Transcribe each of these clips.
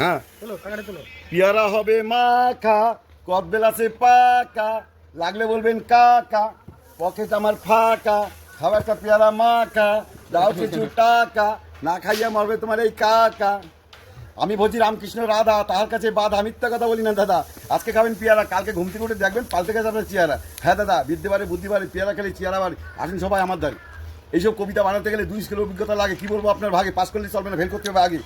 হ্যাঁ পেয়ারা হবে মাখা, কদবেল আছে পাকা, লাগলে বলবেন কাকা, পকেট আমার ফাঁকা, খাবারটা পেয়ারা মাখা, দাও কিছু টাকা, না খাইয়া মরবে তোমার এই কাকা। আমি বলছি রামকৃষ্ণ রাধা, তাহার কাছে বাধা, মিথ্যা কথা বলি না দাদা। আজকে খাবেন পেয়ারা, কালকে ঘুম থেকে উঠে দেখবেন পাল্টে গেছে আপনার চেয়ারা। হ্যাঁ দাদা, বিদ্যে বাড়ে বুদ্ধি বাড়ে, পেয়ারা খেলে চেয়ারা বাড়ে। আসেন সবাই আমার দ্বারে। এইসব কবিতা বানাতে গেলে 2 স্কুলের অভিজ্ঞতা লাগে। কি বলবো আপনার ভাগে, পাস করলে চলবে না, ফেল করতে হবে আগে।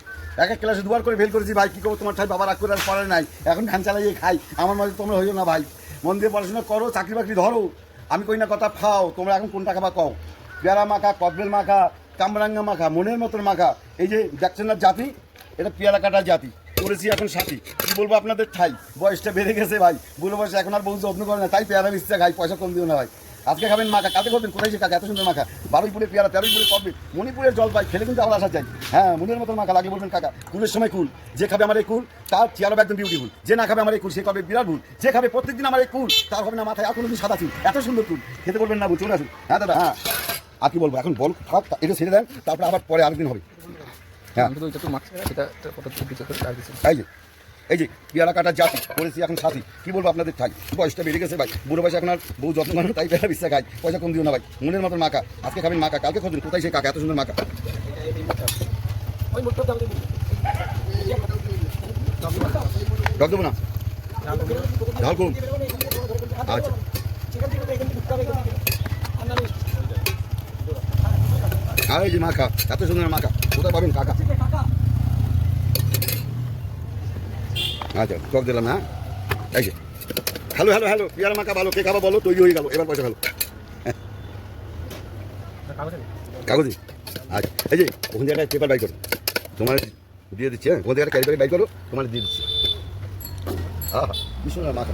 এক এক ক্লাসে 2বার করে ফেল করেছি ভাই, কী করবো, তোমার ঠাই বাবা রাগ করে আর পড়ে নাই, এখন ধান চালাইয়ে খাই। আমার মাঝে তোমরা হইও না ভাই, মন দিয়ে পড়াশোনা করো, চাকরি বাকরি ধরো। আমি কই না কথা খাও, তোমরা এখন কোনটা খাবা কও। পেয়ারা মাখা, কদবেল মাখা, কামরাঙ্গা মাখা, মনের মতন মাখা। এই যে দেখছেন না জাতি, এটা পেয়ারা কাটার জাতি করেছি এখন সাথী। কী বলবো আপনাদের ঠাই, বয়সটা বেড়ে গেছে ভাই, বুড়ো বয়সে এখন আর বউ যত্ন করে না, তাই পেয়ারা মিশতে খাই, পয়সা কম দিও না ভাই। আজকে খাবেন মাখা, কাতে করবেন কোথায় যে কাকা, এত সুন্দর মাখা। বারুইপুরে পেয়ারা, তেরোইপুরে কবে, মণিপুরের জল পাই, খেলে কিন্তু আবার আসা চাই। হ্যাঁ, মনের মতন মাখা, লাগে বলবেন কাকা। কুলের সময় কুল, যে খাবে আমার এই কুল তার চেয়ারও একদম বিউটিফুল। যে না খাবে আমার এই কুল সে করবে বিরাট ভুল। যে খাবে প্রত্যেকদিন আমার এই কুল তার হবে না মাথায় আর কোনোদিন সাদা চুল। এত সুন্দর কুল খেতে বলবেন না, চলে আসুন। হ্যাঁ দাদা, হ্যাঁ আর কি বলবো, এখন বল থাক, এটা ছেড়ে দেন, তারপরে আবার পরে আরেকদিন হবে। হ্যাঁ এই যে পেয়ারা কাটার জাতি করেছি এখন সাথী। কী বলবো আপনাদের ঠাই, বয়সটা বেড়ে গেছে ভাই, বুড়ো বয়সে এখন আর বউ যত্ন করে, তাই পেয়ারা বিশ্বাস খাই, পয়সা কম দিও না ভাই। মনের মতন মাখা, আজকে খাবেন মাখা, কালকে খাবেন কোথায় সেই কাকা, এত সুন্দর মাখা। রক দেবো না, ঝাল করুন। আচ্ছা আর এই যে মাখা, এত সুন্দর মাখা, কোথায় পাবেন কাকা। আচ্ছা টক দিলাম না, এই যে হ্যালো হ্যালো হ্যালো, পেয়ারা মাখা ভালো, কে খাবা বলো, তৈরি হয়ে গেল, এবার পয়সা ভালো। কাগজি, আচ্ছা এই যে ওখান থেকে একটা পেপার বাই করো, তোমার দিয়ে দিচ্ছি। হ্যাঁ, ওখান থেকে একটা ক্যারি ব্যাগ বাই করো, তোমার দিয়ে দিচ্ছি। হ্যাঁ হ্যাঁ, কি সুন্দর মাখা।